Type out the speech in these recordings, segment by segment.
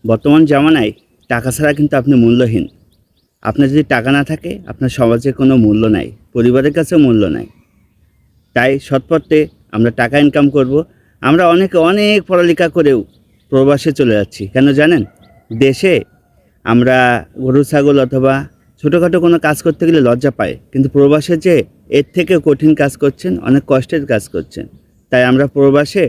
বর্তমান জামানায় টাকা ছাড়া কিন্তু আপনি মূল্যহীন। আপনার যদি টাকা না থাকে আপনার সমাজে কোনো মূল্য নাই, পরিবারের কাছেও মূল্য নাই। তাই সৎপথে আমরা টাকা ইনকাম করব। আমরা অনেকে অনেক পড়ালেখা করেও প্রবাসে চলে যাচ্ছি, কেন জানেন? দেশে আমরা গরু ছাগল অথবা ছোটোখাটো কোনো কাজ করতে গেলে লজ্জা পাই, কিন্তু প্রবাসে যে এর থেকে কঠিন কাজ করছেন, অনেক কষ্টের কাজ করছেন। তাই আমরা প্রবাসে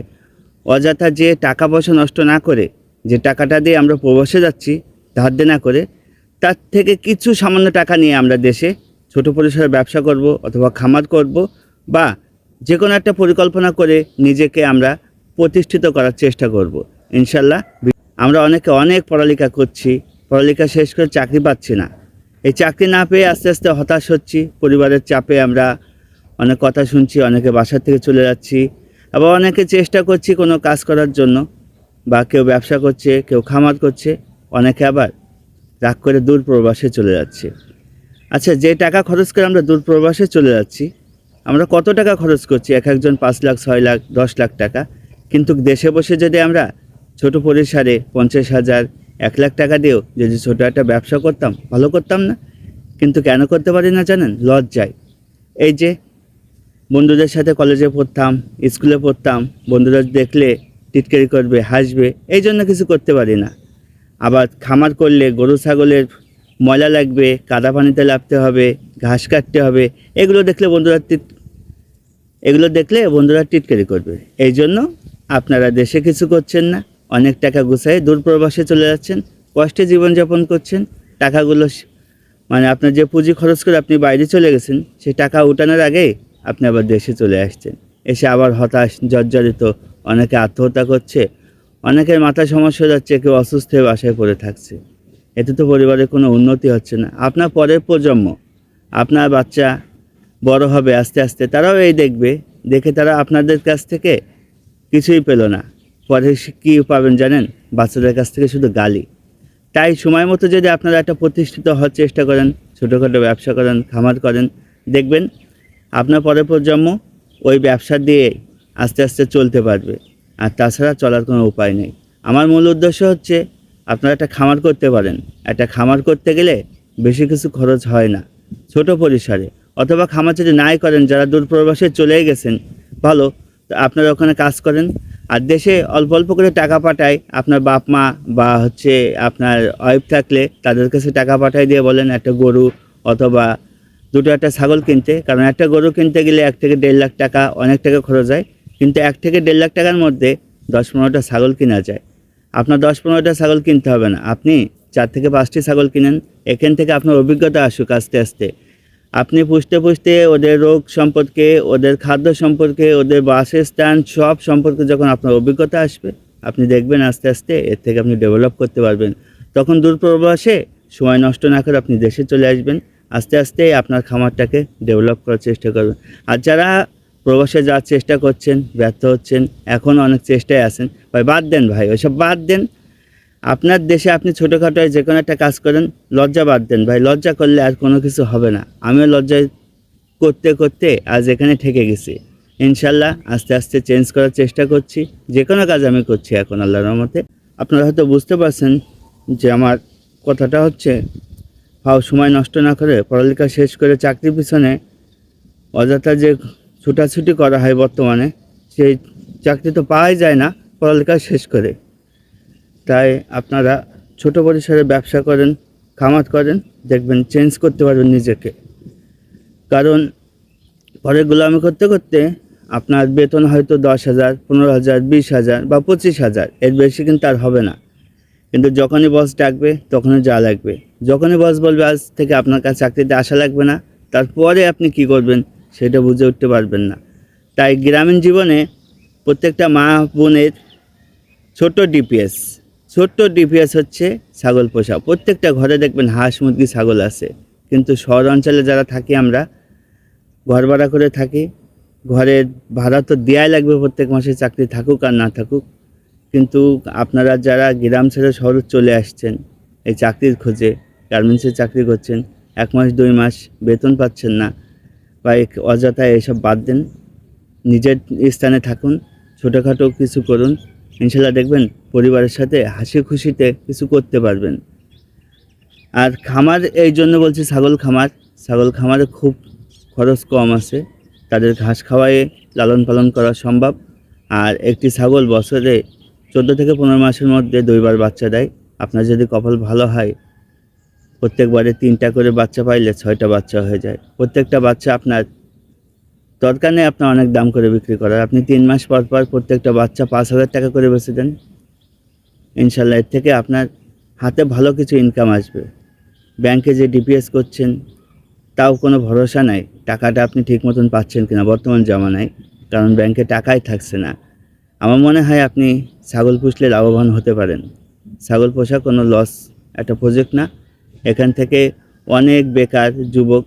অযথা যে টাকা পয়সা নষ্ট না করে, যে টাকাটা দিয়ে আমরা প্রবাসে যাচ্ছি ধার দেনা করে, তার থেকে কিছু সামান্য টাকা নিয়ে আমরা দেশে ছোট পরিসরে ব্যবসা করব অথবা খামার করব, বা যে কোনো একটা পরিকল্পনা করে নিজেকে আমরা প্রতিষ্ঠিত করার চেষ্টা করব ইনশাল্লাহ। আমরা অনেকে অনেক পড়ালেখা করছি, পড়ালেখা শেষ করে চাকরি পাচ্ছি না। এই চাকরি না পেয়ে আস্তে আস্তে হতাশ হচ্ছি, পরিবারের চাপে আমরা অনেক কথা শুনছি, অনেকে বাসা থেকে চলে যাচ্ছি, আবার অনেকে চেষ্টা করছি কোনো কাজ করার জন্য, বা কেউ ব্যবসা করছে, কেউ খামার করছে, অনেকে আবার রাগ করে দূর প্রবাসে চলে যাচ্ছে। আচ্ছা, যে টাকা খরচ করে আমরা দূর প্রবাসে চলে যাচ্ছি, আমরা কত টাকা খরচ করছি? এক একজন 5 লাখ, 6 লাখ, 10 লাখ টাকা। কিন্তু দেশে বসে যদি আমরা ছোট পরিসরে 50,000, 1 লাখ টাকা দিয়েও যদি ছোটো একটা ব্যবসা করতাম, ভালো করতাম না? কিন্তু কেন করতে পারি না জানেন? লজ্জায়। এই যে বন্ধুদের সাথে কলেজে পড়তাম, স্কুলে পড়তাম, বন্ধুরা দেখলে টিটকারি করবে, হাসবে, এই জন্য কিছু করতে পারি না। আবার খামার করলে গরু ছাগলের ময়লা লাগবে, কাদা পানিতে নামতে হবে, ঘাস কাটতে হবে, এগুলো দেখলে বন্ধুরা টিটকারি করবে। এই জন্য আপনারা দেশে কিছু করছেন না, অনেক টাকা গুছায় দূর প্রবাসে চলে যাচ্ছেন, কষ্টে জীবনযাপন করছেন। টাকাগুলো মানে আপনার যে পুঁজি খরচ করে আপনি বাইরে চলে গেছেন, সেই টাকা উঠানোর আগেই আপনি আবার দেশে চলে আসছেন। এসে আবার হতাশ, জর্জরিত, অনেকে আত্মহত্যা করছে, অনেকের মাথায় সমস্যা যাচ্ছে, কেউ অসুস্থ হয়ে বাসায় পড়ে থাকছে। এতে তো পরিবারের কোনো উন্নতি হচ্ছে না। আপনার পরের প্রজন্ম, আপনার বাচ্চা বড় হবে আস্তে আস্তে, তারাও এই দেখবে, দেখে তারা আপনাদের কাছ থেকে কিছুই পেল না, পরে কী পাবেন জানেন? বাচ্চাদের কাছ থেকে শুধু গালি। তাই সময় মতো যদি আপনারা একটা প্রতিষ্ঠিত হওয়ার চেষ্টা করেন, ছোটোখাটো ব্যবসা করেন, খামার করেন, দেখবেন আপনার পরের প্রজন্ম ওই ব্যবসা দিয়ে আস্তে আস্তে চলতে পারবে। আর তাছাড়া চলার কোনো উপায় নেই। আমার মূল উদ্দেশ্য হচ্ছে আপনারা একটা খামার করতে পারেন। একটা খামার করতে গেলে বেশি কিছু খরচ হয় না, ছোট পরিসরে। অথবা খামার যদি নাই করেন, যারা দূর প্রবাসে চলেই গেছেন, ভালো, আপনারা ওখানে কাজ করেন। আর দেশে অল্প অল্প করে টাকা পাঠায় আপনার বাপ মা, বা হচ্ছে আপনার ওয়াইফ থাকলে তাদের কাছে টাকা পাঠায় দিয়ে বলেন একটা গরু অথবা দুটো একটা ছাগল কিনতে। কারণ একটা গরু কিনতে গেলে 1 থেকে 1.5 লাখ টাকা, অনেক টাকা খরচ হয়। কিন্তু 1 থেকে 1.5 লাখ টাকার মধ্যে 10-15টা ছাগল কেনা যায়। আপনার 10-15টা ছাগল কিনতে হবে না, আপনি 4 থেকে 5টি ছাগল কিনেন। এখান থেকে আপনার অভিজ্ঞতা আসুক আস্তে আস্তে। আপনি পুষতে পুষতে ওদের রোগ সম্পর্কে, ওদের খাদ্য সম্পর্কে, ওদের বাসস্থান সব সম্পর্কে যখন আপনার অভিজ্ঞতা আসবে, আপনি দেখবেন আস্তে আস্তে এর থেকে আপনি ডেভেলপ করতে পারবেন। তখন দূর প্রবাসে সময় নষ্ট না করে আপনি দেশে চলে আসবেন। আস্তে আস্তে আপনার খামারটাকে ডেভেলপ করার চেষ্টা করবেন। আর যারা প্রবাসে যাওয়ার চেষ্টা করছেন, ব্যর্থ হচ্ছেন, এখন অনেক চেষ্টায় আছেন, ভাই বাদ দেন, ভাই ওইসব বাদ দেন। আপনার দেশে আপনি ছোটোখাটো যে কোনো একটা কাজ করেন, লজ্জা বাদ দেন ভাই। লজ্জা করলে আর কোনো কিছু হবে না। আমিও লজ্জায় করতে করতে আজ এখানে ঠেকে গেছি। ইনশাল্লাহ আস্তে আস্তে চেঞ্জ করার চেষ্টা করছি। যে কোনো কাজ আমি করছি এখন আল্লাহর রহমতে। আপনারা হয়তো বুঝতে পারছেন যে আমার কথাটা হচ্ছে, সময় নষ্ট না করে পড়ালেখা শেষ করে চাকরির পিছনে অযথা যে ছুটাছুটি করা হয় বর্তমানে, সেই চাকরি তো পাওয়াই যায় না পড়ালেখা শেষ করে। তাই আপনারা ছোট পরিসরে ব্যবসা করেন, খামার করেন, দেখবেন চেঞ্জ করতে পারবেন নিজেকে। কারণ পরে গোলামি করতে করতে আপনার বেতন হয়তো 10,000, 15,000, 20,000 বা 25,000, এর বেশি কিন্তু আর হবে না। কিন্তু যখনই বস ডাকবে তখনই যা লাগবে। যখনই বস বলবে আজ থেকে আপনার কাছে চাকরিতে আসা লাগবে না, তারপরে আপনি কি করবেন সেটা বুঝে উঠতে পারবেন না। তাই গ্রামীণ জীবনে প্রত্যেকটা মা বোনের ছোট্ট ডিপিএস হচ্ছে ছাগল পোষা। প্রত্যেকটা ঘরে দেখবেন হাঁস, মুরগি, ছাগল আছে। কিন্তু শহর অঞ্চলে যারা থাকি, আমরা ঘর ভাড়া করে থাকি, ঘরের ভাড়া তো দেওয়াই লাগবে প্রত্যেক মাসে, চাকরি থাকুক আর না থাকুক। কিন্তু আপনারা যারা গ্রাম ছেড়ে শহরে চলে আসছেন এই চাকরির খোঁজে, গার্মেন্টসের চাকরি করছেন, 1 মাস 2 মাস বেতন পাচ্ছেন না, বা অযথা এসব বাদ দেন। নিজের স্থানে থাকুন, ছোটোখাটো কিছু করুন, ইনশাল্লাহ দেখবেন পরিবারের সাথে হাসি খুশিতে কিছু করতে পারবেন। আর খামার এই জন্য বলছি ছাগল খামারে খুব খরচ কম আছে, তাদের ঘাস খাওয়ায়ে লালন পালন করা সম্ভব। আর একটি ছাগল বছরে 14 থেকে 15 মাসের মধ্যে 2বার বাচ্চা দেয়। আপনার যদি কপাল ভালো হয় প্রত্যেকবারে 3টা করে বাচ্চা পাইলে 6টা বাচ্চা হয়ে যায়। প্রত্যেকটা বাচ্চা আপনার দরকার নেই আপনার অনেক দাম করে বিক্রি করার, আপনি 3 মাস পর পর প্রত্যেকটা বাচ্চা 5,000 টাকা করে বেচে দেন, ইনশাল্লাহ এর থেকে আপনার হাতে ভালো কিছু ইনকাম আসবে। ব্যাংকে যে ডিপিএস করছেন তাও কোনো ভরসা নাই টাকাটা আপনি ঠিক মতন পাচ্ছেন কিনা বর্তমান জামানায়, কারণ ব্যাংকে টাকাই থাকছে না। আমার মনে হয় আপনি ছাগল পুষলে লাভবান হতে পারেন। ছাগল পোষা কোনো লস একটা প্রজেক্ট না। এখান থেকে অনেক বেকার যুবক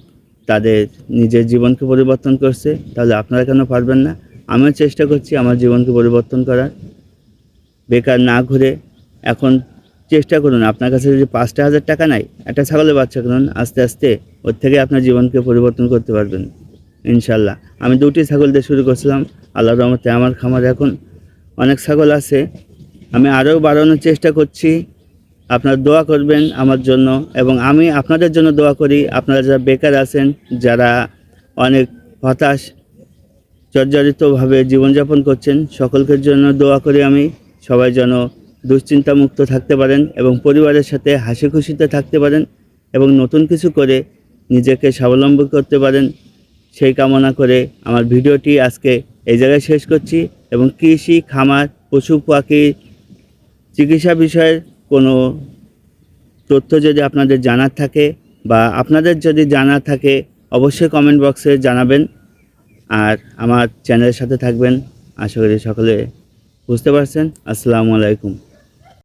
তাদের নিজের জীবনকে পরিবর্তন করছে, তাহলে আপনারা কেন পারবেন না? আমিও চেষ্টা করছি আমার জীবনকে পরিবর্তন করার। বেকার না ঘুরে এখন চেষ্টা করুন, আপনার কাছে যদি 5,000 টাকা নাই একটা ছাগলের বাচ্চা কিনুন, আস্তে আস্তে ওর থেকে আপনার জীবনকে পরিবর্তন করতে পারবেন ইনশাল্লাহ। আমি 2টি ছাগল দিয়ে শুরু করছিলাম, আল্লাহর রহমতে আমার খামারে এখন অনেক ছাগল আছে। আমি আরও বাড়ানোর চেষ্টা করছি। আপনারা দোয়া করবেন আমার জন্য এবং আমি আপনাদের জন্য দোয়া করি। আপনারা যারা বেকার আছেন, যারা অনেক হতাশ জর্জরিতভাবে জীবনযাপন করছেন, সকলের জন্য দোয়া করি আমি। সবাই যেন দুশ্চিন্তামুক্ত থাকতে পারেন এবং পরিবারের সাথে হাসি খুশিতে থাকতে পারেন এবং নতুন কিছু করে নিজেকে স্বাবলম্বী করতে পারেন, সেই কামনা করে আমার ভিডিওটি আজকে এই জায়গায় শেষ করছি। এবং কৃষি, খামার, পশু পাখি, চিকিৎসা বিষয়ের কোনো তথ্য যদি আপনাদের জানার থাকে বা আপনাদের যদি জানা থাকে অবশ্যই কমেন্ট বক্সে জানাবেন। আর আমার চ্যানেলের সাথে থাকবেন। আশা করি সকলে বুঝতে পারছেন। আসসালামু আলাইকুম।